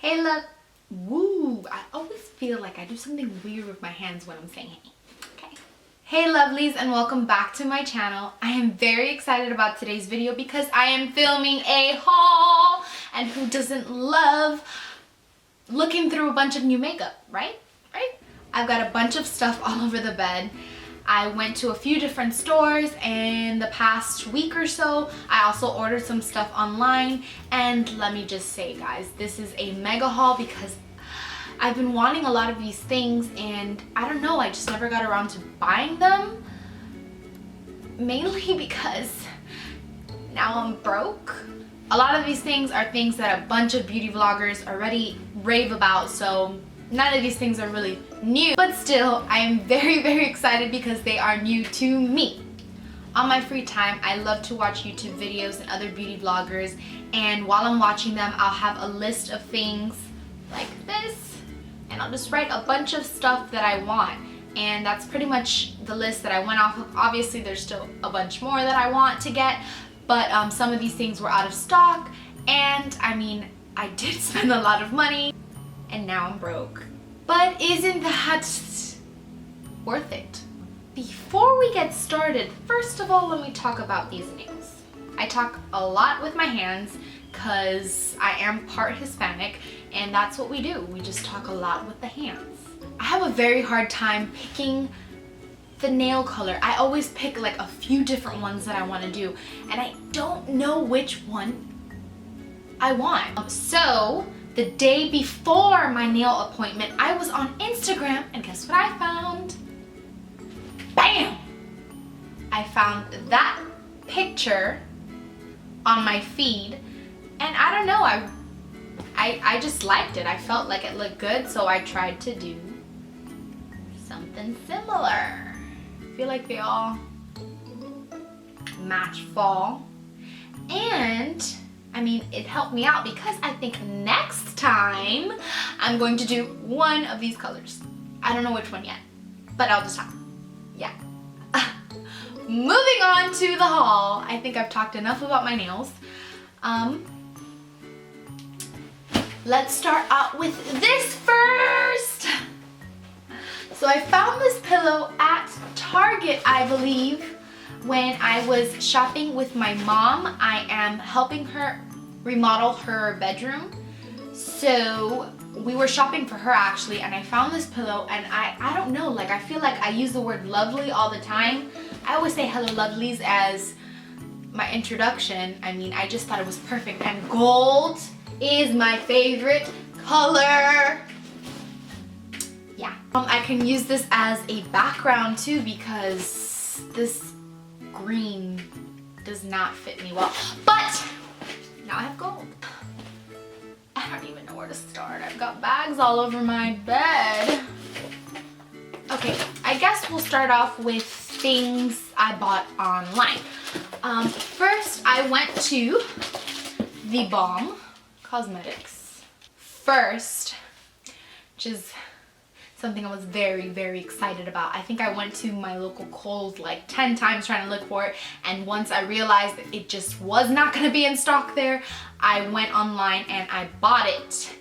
Hey love, woo, I always feel like I do something weird with my hands when I'm saying hey. Okay. Hey lovelies, and welcome back to my channel. I am very excited about today's video because I am filming a haul, and who doesn't love looking through a bunch of new makeup, right? I've got a bunch of stuff all over the bed. I went to a few different stores in the past week or so. I also ordered some stuff online, and let me just say guys, this is a mega haul because I've been wanting a lot of these things and I don't know, I just never got around to buying them. Mainly because now I'm broke. A lot of these things are things that a bunch of beauty vloggers already rave about, so none of these things are really new, but still I am very excited because they are new to me. On my free time, I love to watch YouTube videos and other beauty vloggers, and while I'm watching them, I'll have a list of things like this, and I'll just write a bunch of stuff that I want, and that's pretty much the list that I went off of. Obviously there's still a bunch more that I want to get, but some of these things were out of stock, and I mean, I did spend a lot of money and now I'm broke. But isn't that worth it? Before we get started, first of all, let me talk about these nails. I talk a lot with my hands because I am part Hispanic, and that's what we do. We just talk a lot with the hands. I have a very hard time picking the nail color. I always pick like a few different ones that I want to do, and I don't know which one I want. So the day before my nail appointment, I was on Instagram, and guess what I found? Bam! I found that picture on my feed, and I don't know, I just liked it. I felt like it looked good, so I tried to do something similar. I feel like they all match fall, and I mean, it helped me out because I think next time I'm going to do one of these colors. I don't know which one yet, but I'll just talk. Yeah. Moving on to the haul. I think I've talked enough about my nails. Let's start out with this first. So I found this pillow at Target, I believe, when I was shopping with my mom. I am helping her remodel her bedroom, so we were shopping for her actually, and I found this pillow, and I don't know, like I feel like I use the word lovely all the time. I always say hello lovelies as my introduction. I mean, I just thought it was perfect, and gold is my favorite color. Yeah. I can use this as a background too because this green does not fit me well, but now I have gold. I don't even know where to start. I've got bags all over my bed. Okay, I guess we'll start off with things I bought online. First, I went to The Balm Cosmetics first, which is something I was very excited about. I think I went to my local Kohl's like 10 times trying to look for it, and once I realized that it just was not going to be in stock there, I went online and I bought it.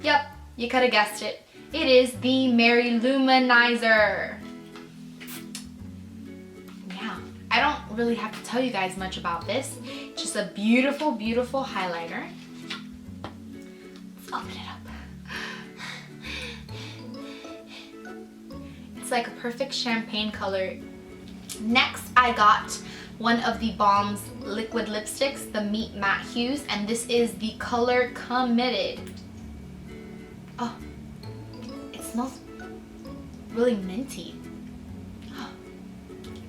Yep, you could have guessed it. It is the Mary Luminizer. Yeah, I don't really have to tell you guys much about this. It's just a beautiful highlighter. Let's open it up. It's like a perfect champagne color. Next, I got one of the Balm's liquid lipsticks, the Meet Matte Hues, and this is the color Committed. Oh, it smells really minty.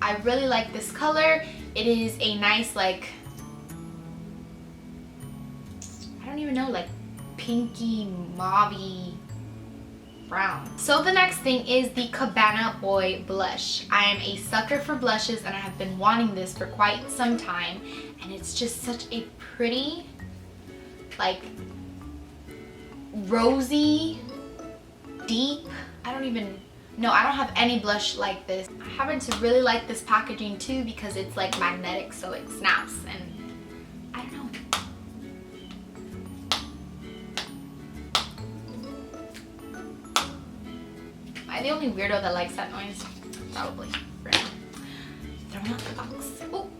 I really like this color. It is a nice, like, I don't even know, like pinky mauvey brown. So the next thing is the Cabana Boy blush. I am a sucker for blushes, and I have been wanting this for quite some time, and it's just such a pretty, like, rosy, deep, I don't have any blush like this. I happen to really like this packaging too because it's like magnetic, so it snaps, and I don't know. the only weirdo that likes that noise? Probably. Throwing out the box. Ooh.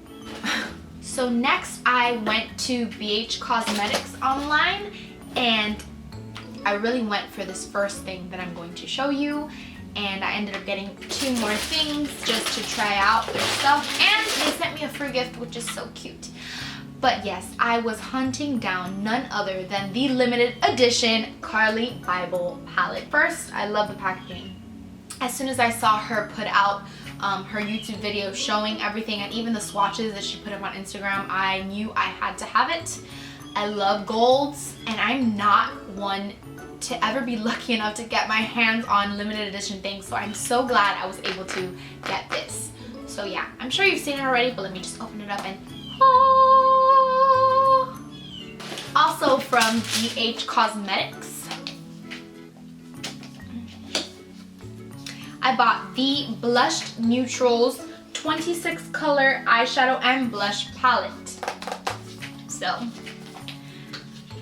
So next I went to BH Cosmetics online, and I really went for this first thing that I'm going to show you, and I ended up getting 2 more things just to try out their stuff, and they sent me a free gift, which is so cute. But yes, I was hunting down none other than the limited edition Carly Bible palette. First, I love the packaging. As soon as I saw her put out her YouTube video showing everything, and even the swatches that she put up on Instagram, I knew I had to have it. I love golds, and I'm not one to ever be lucky enough to get my hands on limited edition things, so I'm so glad I was able to get this. So yeah, I'm sure you've seen it already, but let me just open it up and also from BH Cosmetics, I bought the Blushed Neutrals 26 color eyeshadow and blush palette. So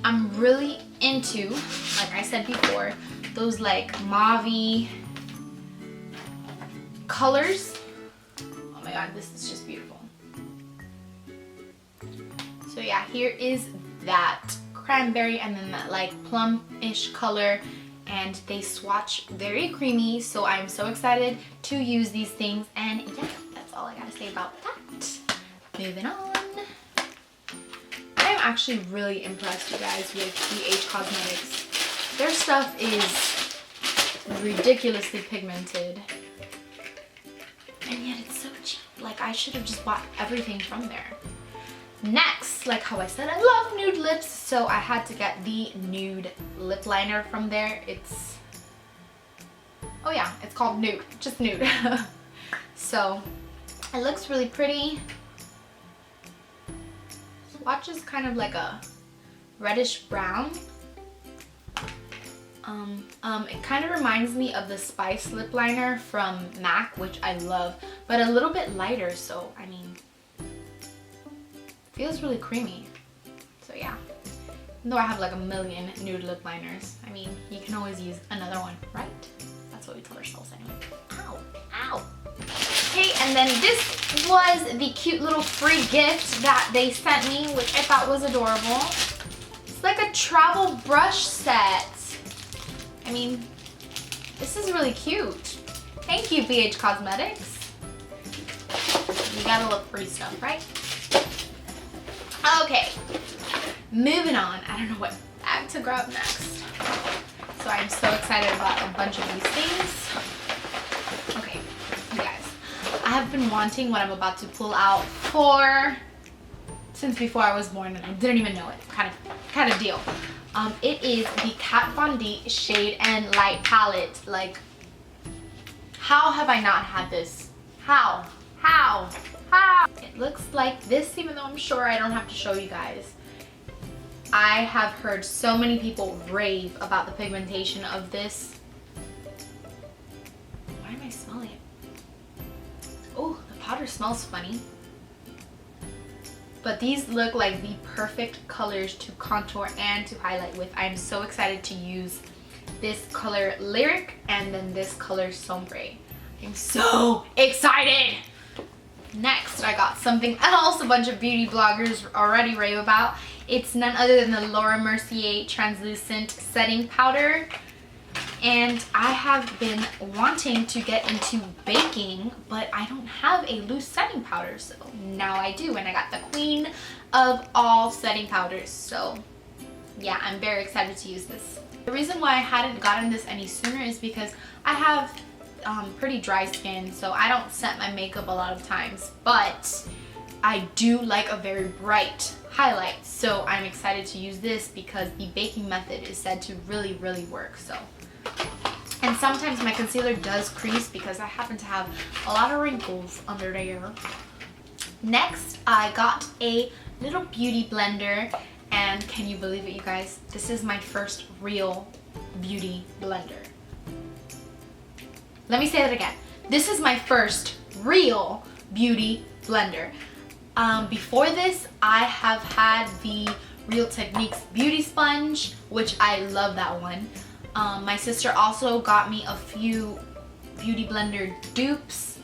I'm really into, like I said before, those like mauve-y colors. Oh my god, this is just beautiful. So yeah, here is that cranberry and then that like plum-ish color, and they swatch very creamy, so I'm so excited to use these things. And yeah, that's all I gotta say about that. Moving on. I'm actually really impressed, you guys, with BH Cosmetics. Their stuff is ridiculously pigmented, and yet it's so cheap. Like, I should have just bought everything from there. Next, like how I said, I love nude lips, so I had to get the nude lip liner from there. It's, oh yeah, it's called Nude, just Nude. So it looks really pretty. Swatch is kind of like a reddish brown. It kind of reminds me of the Spice lip liner from MAC, which I love, but a little bit lighter, so I mean, feels really creamy. So yeah, even though I have like a million nude lip liners, I mean, you can always use another one, right? That's what we tell ourselves anyway. Ow, ow. Okay, and then this was the cute little free gift that they sent me, which I thought was adorable. It's like a travel brush set. I mean, this is really cute. Thank you, BH Cosmetics. You gotta love free stuff, right? Okay, moving on. I don't know what bag to grab next. So I'm so excited about a bunch of these things. Okay, you guys, I have been wanting what I'm about to pull out since before I was born, and I didn't even know it, kind of deal. It is the Kat Von D Shade and Light palette. Like, how have I not had this? How? It looks like this, even though I'm sure I don't have to show you guys. I have heard so many people rave about the pigmentation of this. Why am I smelling it? Oh, the powder smells funny. But these look like the perfect colors to contour and to highlight with. I'm so excited to use this color Lyric and then this color Sombre. I'm so excited! Next, I got something else a bunch of beauty bloggers already rave about. It's none other than the Laura Mercier Translucent Setting Powder. And I have been wanting to get into baking, but I don't have a loose setting powder, so now I do, and I got the queen of all setting powders. So yeah, I'm very excited to use this. The reason why I hadn't gotten this any sooner is because I have pretty dry skin, so I don't set my makeup a lot of times, but I do like a very bright highlight, so I'm excited to use this because the baking method is said to really, really work. So, and sometimes my concealer does crease because I happen to have a lot of wrinkles under there. Next, I got a little beauty blender, and can you believe it, you guys? This is my first real beauty blender. Let me say that again. This is my first real beauty blender. Before this, I have had the Real Techniques Beauty Sponge, which I love that one. My sister also got me a few beauty blender dupes.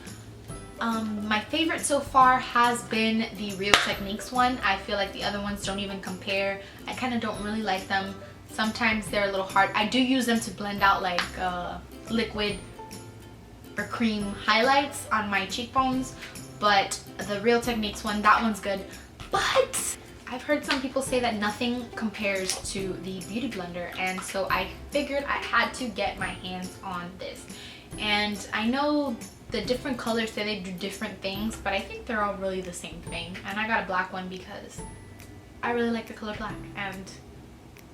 My favorite so far has been the Real Techniques one. I feel like the other ones don't even compare. I kind of don't really like them. Sometimes they're a little hard. I do use them to blend out like liquid or cream highlights on my cheekbones, but the Real Techniques one, that one's good. But I've heard some people say that nothing compares to the Beauty Blender, and so I figured I had to get my hands on this. And I know the different colors say they do different things, but I think they're all really the same thing. And I got a black one because I really like the color black, and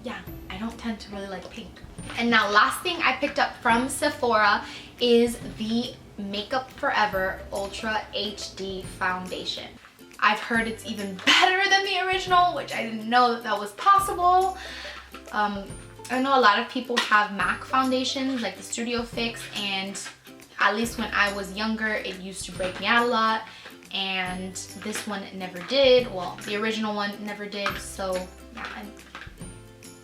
yeah, I don't tend to really like pink. And now last thing I picked up from Sephora is the Makeup Forever Ultra HD Foundation. I've heard it's even better than the original, which I didn't know that that was possible. I know a lot of people have MAC foundations like the Studio Fix, and at least when I was younger it used to break me out a lot, and this one never did. Well, the original one never did, so yeah.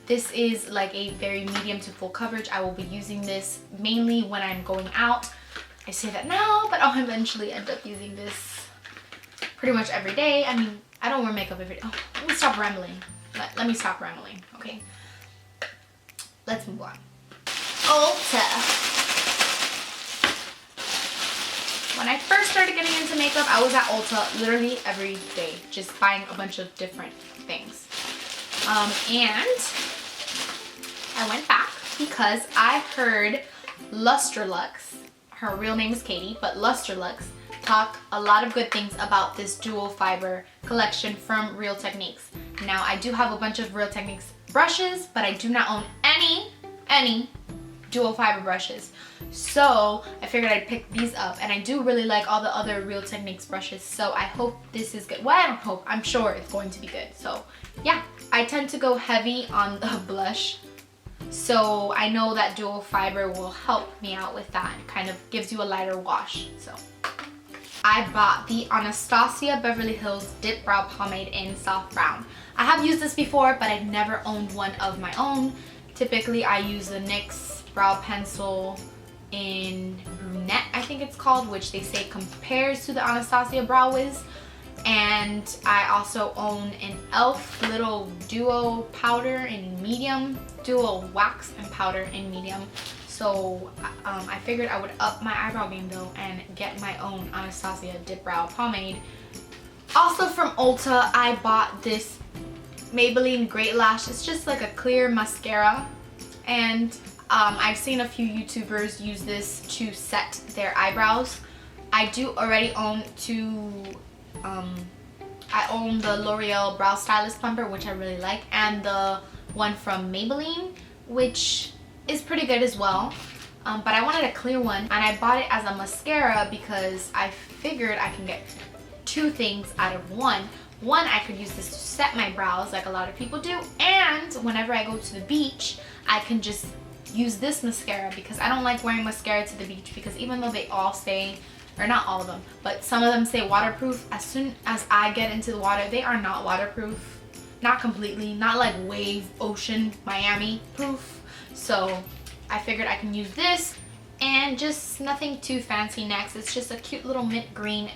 This is like a very medium to full coverage. I will be using this mainly when I'm going out. I say that now, but I'll eventually end up using this pretty much every day. I mean, I don't wear makeup every day. Oh, let me stop rambling. Let me stop rambling, okay? Let's move on. Ulta. When I first started getting into makeup, I was at Ulta literally every day, just buying a bunch of different things. And I went back because I heard Lustrelux, her real name is Katie, but Lustrelux, talk a lot of good things about this dual fiber collection from Real Techniques. Now, I do have a bunch of Real Techniques brushes, but I do not own any dual fiber brushes. So I figured I'd pick these up, and I do really like all the other Real Techniques brushes, so I hope this is good. Well, I don't hope, I'm sure it's going to be good. So yeah, I tend to go heavy on the blush, so I know that dual fiber will help me out with that. It kind of gives you a lighter wash. So I bought the Anastasia Beverly Hills Dip Brow Pomade in Soft Brown. I have used this before, but I've never owned one of my own. Typically I use the NYX brow pencil in Brunette, I think it's called, which they say compares to the Anastasia Brow Wiz. And I also own an e.l.f. little duo powder in medium, duo wax and powder in medium. So I figured I would up my eyebrow game though and get my own Anastasia Dip Brow Pomade. Also from Ulta, I bought this Maybelline Great Lash. It's just like a clear mascara, and I've seen a few YouTubers use this to set their eyebrows. I do already own I own the L'Oreal Brow Stylist Plumper, which I really like, and the one from Maybelline, which is pretty good as well. But I wanted a clear one, and I bought it as a mascara because I figured I can get two things out of one. One, I could use this to set my brows like a lot of people do, and whenever I go to the beach, I can just use this mascara because I don't like wearing mascara to the beach, because even though they all say, or not all of them, but some of them say waterproof, as soon as I get into the water, they are not waterproof. Not completely, not like wave, ocean, Miami proof. So I figured I can use this, and just nothing too fancy next. It's just a cute little mint green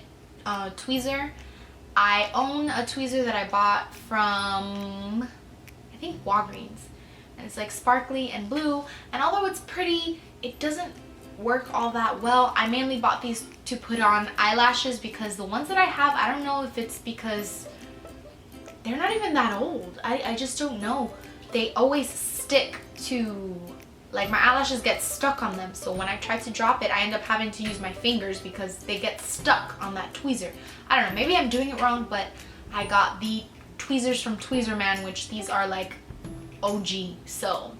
tweezer. I own a tweezer that I bought from, I think, Walgreens, and it's like sparkly and blue, and although it's pretty, it doesn't work all that well. I mainly bought these to put on eyelashes because the ones that I have, I don't know if it's because they're not even that old. I just don't know. They always stick to, like, my eyelashes get stuck on them, so when I try to drop it, I end up having to use my fingers because they get stuck on that tweezer. I don't know, maybe I'm doing it wrong, but I got the tweezers from Tweezerman, which these are like OG, so.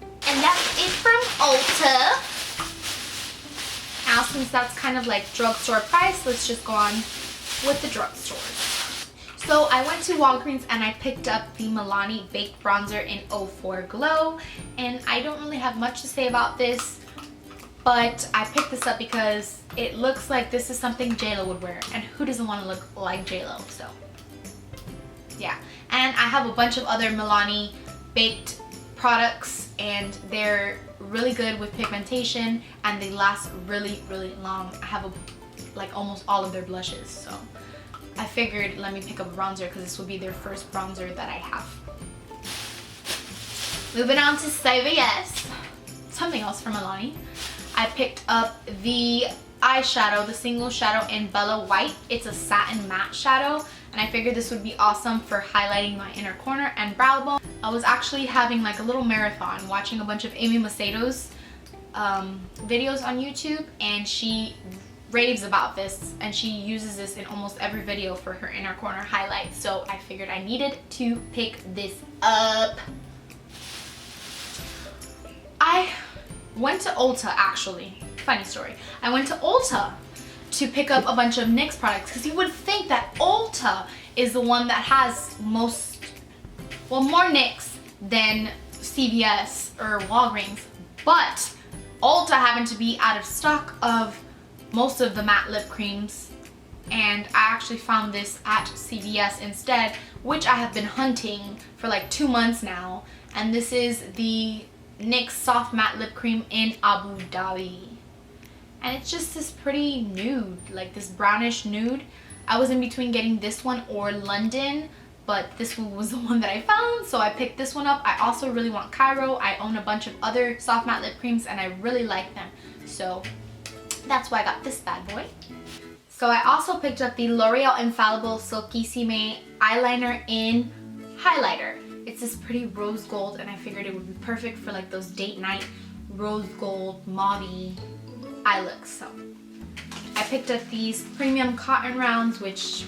And that's it from Ulta. Now, since that's kind of like drugstore price, let's just go on with the drugstores. So I went to Walgreens and I picked up the Milani Baked Bronzer in 04 Glow, and I don't really have much to say about this, but I picked this up because it looks like this is something JLo would wear, and who doesn't want to look like JLo? So yeah, and I have a bunch of other Milani baked products and they're really good with pigmentation and they last really long. I have like almost all of their blushes, so I figured let me pick up a bronzer because this will be their first bronzer that I have. Moving on to CVS, something else from Alani. I picked up the eyeshadow, the single shadow in Bella White. It's a satin matte shadow, and I figured this would be awesome for highlighting my inner corner and brow bone. I was actually having like a little marathon watching a bunch of Amy Macedo's videos on YouTube, and she raves about this and she uses this in almost every video for her inner corner highlight, so I figured I needed to pick this up. I went to Ulta, actually. Funny story. I went to Ulta to pick up a bunch of NYX products because you would think that Ulta is the one that has more NYX than CVS or Walgreens, but Ulta happened to be out of stock of most of the matte lip creams, and I actually found this at CVS instead, which I have been hunting for like 2 months now, and this is the NYX Soft Matte Lip Cream in Abu Dhabi. And it's just this pretty nude, like this brownish nude. I was in between getting this one or London, but this one was the one that I found, so I picked this one up. I also really want Cairo. I own a bunch of other soft matte lip creams and I really like them, so that's why I got this bad boy. So I also picked up the L'Oreal Infallible Silkissime eyeliner in highlighter. It's this pretty rose gold, and I figured it would be perfect for like those date night rose gold mauve-y eye looks. So I picked up these premium cotton rounds, which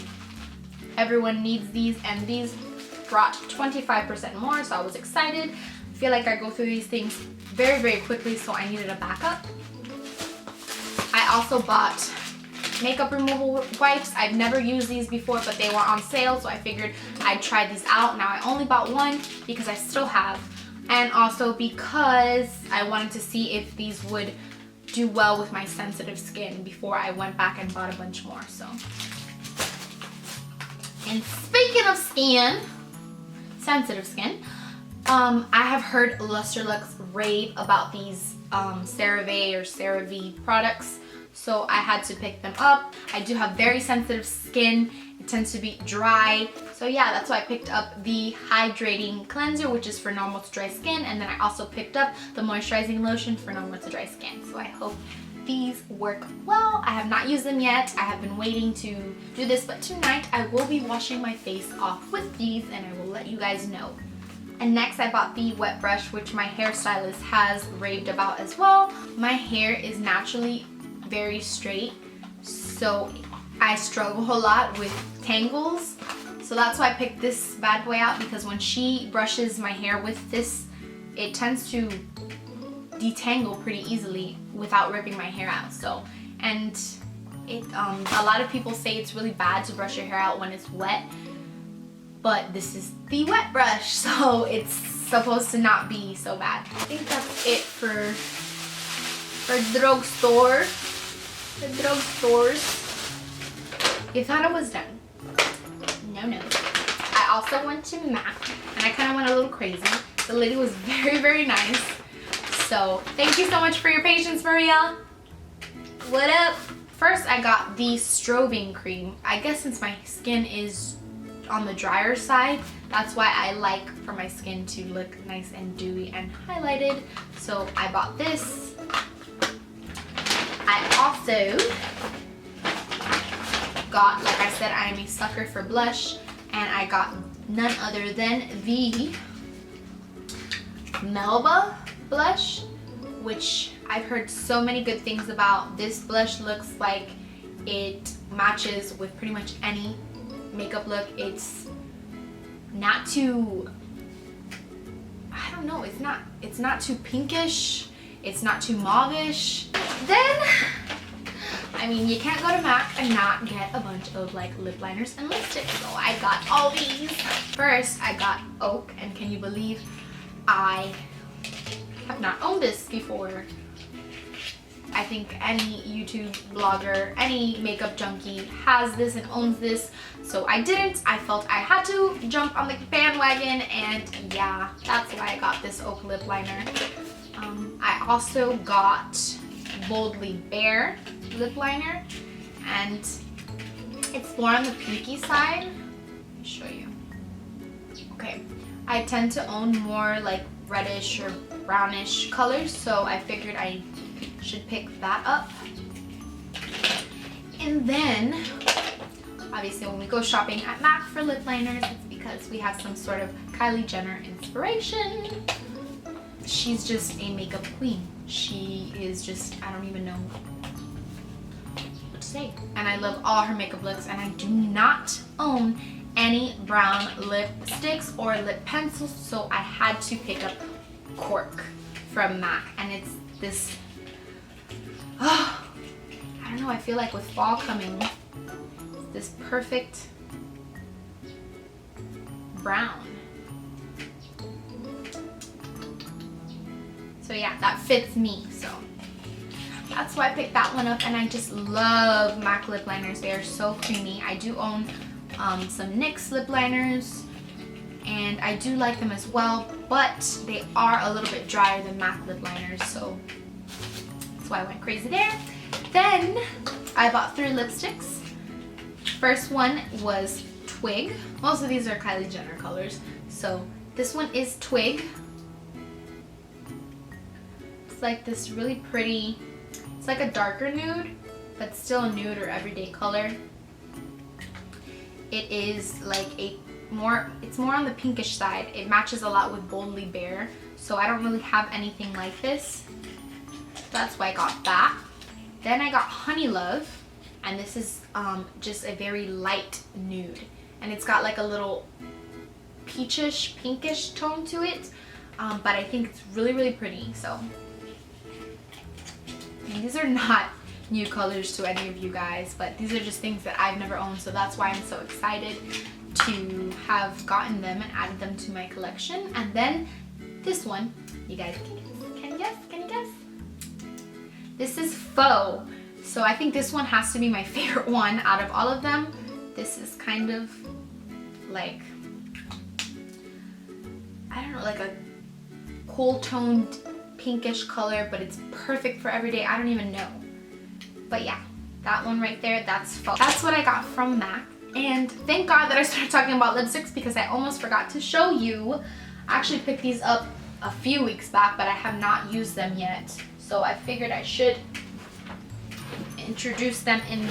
everyone needs these, and these brought 25% more, so I was excited. I feel like I go through these things very quickly, so I needed a backup. I also bought makeup removal wipes. I've never used these before, but they were on sale, so I figured I'd try these out. Now I only bought one because I still have, and also because I wanted to see if these would do well with my sensitive skin before I went back and bought a bunch more. So, and speaking of skin, sensitive skin, I have heard Lustrelux rave about these CeraVe or CeraVe products, so I had to pick them up. I do have very sensitive skin. It tends to be dry, so yeah, that's why I picked up the hydrating cleanser, which is for normal to dry skin, and then I also picked up the moisturizing lotion for normal to dry skin. So I hope these work well. I have not used them yet. I have been waiting to do this, but tonight I will be washing my face off with these, and I will let you guys know. And next I bought the wet brush, which my hairstylist has raved about as well. My hair is naturally very straight, so I struggle a lot with tangles. So that's why I picked this bad boy out, because when she brushes my hair with this, it tends to detangle pretty easily without ripping my hair out. So, and it a lot of people say it's really bad to brush your hair out when it's wet, but this is the wet brush, so it's supposed to not be so bad. I think that's it for drugstore. The drugstores. You thought I was done. No. I also went to MAC, and I kind of went a little crazy. The lady was very nice. So thank you so much for your patience, Maria. What up? First, I got the strobing cream. I guess since my skin is on the drier side, that's why I like for my skin to look nice and dewy and highlighted. So I bought this. I also got, like I said, I am a sucker for blush, and I got none other than the Melba blush, which I've heard so many good things about. This blush looks like it matches with pretty much any makeup look. It's not too, I don't know, it's not too pinkish, it's not too mauve-ish. Then, I mean, you can't go to MAC and not get a bunch of like lip liners and lipsticks, so I got all these. First, I got Oak, and can you believe I have not owned this before? I think any YouTube blogger, any makeup junkie has this and owns this. So I didn't. I felt I had to jump on the bandwagon, and yeah, that's why I got this Oak lip liner. I also got Boldly Bare lip liner, and it's more on the pinky side. Let me show you. Okay, I tend to own more like reddish or brownish colors, so I figured I should pick that up. And then, obviously when we go shopping at MAC for lip liners, it's because we have some sort of Kylie Jenner inspiration. She's just a makeup queen. She is just, I don't even know what to say. And I love all her makeup looks, and I do not own any brown lipsticks or lip pencils, so I had to pick up Cork from MAC, and it's this, I don't know, I feel like with fall coming, this perfect brown. So yeah, that fits me, so that's why I picked that one up. And I just love MAC lip liners. They are so creamy. I do own some NYX lip liners, and I do like them as well, but they are a little bit drier than MAC lip liners, so that's why I went crazy there. Then I bought 3 lipsticks. First one was Twig. Most of these are Kylie Jenner colors, so this one is Twig. It's like this really pretty, it's like a darker nude, but still a nude or everyday color. It is like it's more on the pinkish side. It matches a lot with Boldly Bare, so I don't really have anything like this. That's why I got that. Then I got Honey Love, and this is just a very light nude, and it's got like a little peachish, pinkish tone to it, but I think it's really, really pretty. So, and these are not new colors to any of you guys, but these are just things that I've never owned, so that's why I'm so excited to have gotten them and added them to my collection. And then this one, you guys can you guess? Can you guess? This is Faux. So I think this one has to be my favorite one out of all of them. This is kind of like, I don't know, like a cool toned pinkish color, but it's perfect for every day. I don't even know. But yeah, that one right there, that's Faux. That's what I got from MAC. And thank God that I started talking about lipsticks, because I almost forgot to show you. I actually picked these up a few weeks back, but I have not used them yet. So I figured I should introduce them in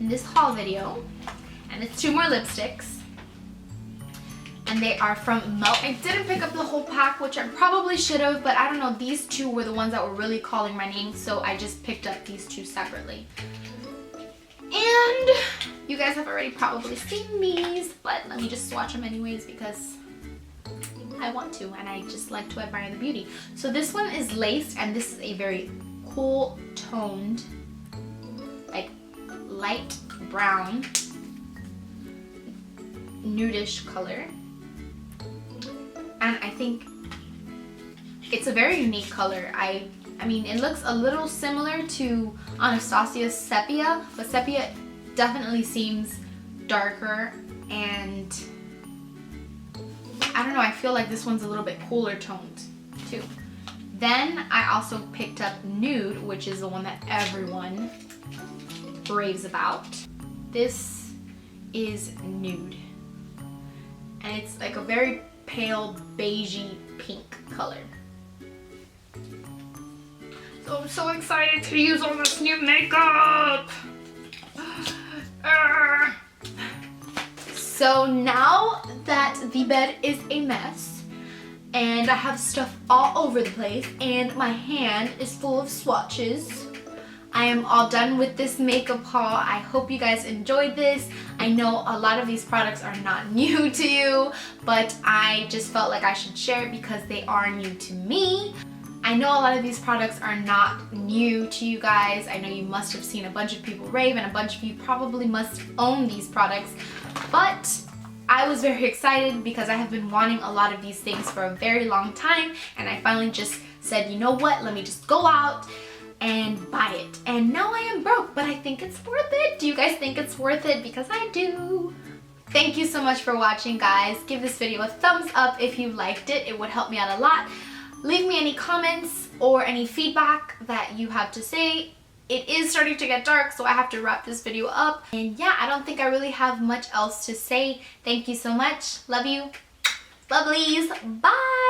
this haul video. And it's 2 more lipsticks. And they are from Melt. I didn't pick up the whole pack, which I probably should have, but I don't know, these 2 were the ones that were really calling my name, so I just picked up these 2 separately. And you guys have already probably seen these, but let me just swatch them anyways because I want to, and I just like to admire the beauty. So this one is laced, and this is a very cool toned, like light brown, nudish color. And I think it's a very unique color. I mean, it looks a little similar to Anastasia's Sepia, but Sepia definitely seems darker, and I don't know, I feel like this one's a little bit cooler toned too. Then I also picked up Nude, which is the one that everyone raves about. This is Nude, and it's like a very pale beigey pink color. So I'm so excited to use all this new makeup. So now that the bed is a mess and I have stuff all over the place and my hand is full of swatches, I am all done with this makeup haul. I hope you guys enjoyed this. I know a lot of these products are not new to you, but I just felt like I should share it because they are new to me. I know a lot of these products are not new to you guys. I know you must have seen a bunch of people rave, and a bunch of you probably must own these products, but I was very excited because I have been wanting a lot of these things for a very long time, and I finally just said, you know what, let me just go out and buy it. And now I am broke, but I think it's worth it. Do you guys think it's worth it? Because I do. Thank you so much for watching, guys. Give this video a thumbs up if you liked it. It would help me out a lot. Leave me any comments or any feedback that you have to say. It is starting to get dark, so I have to wrap this video up. And yeah, I don't think I really have much else to say. Thank you so much. Love you. Lovelies. Bye.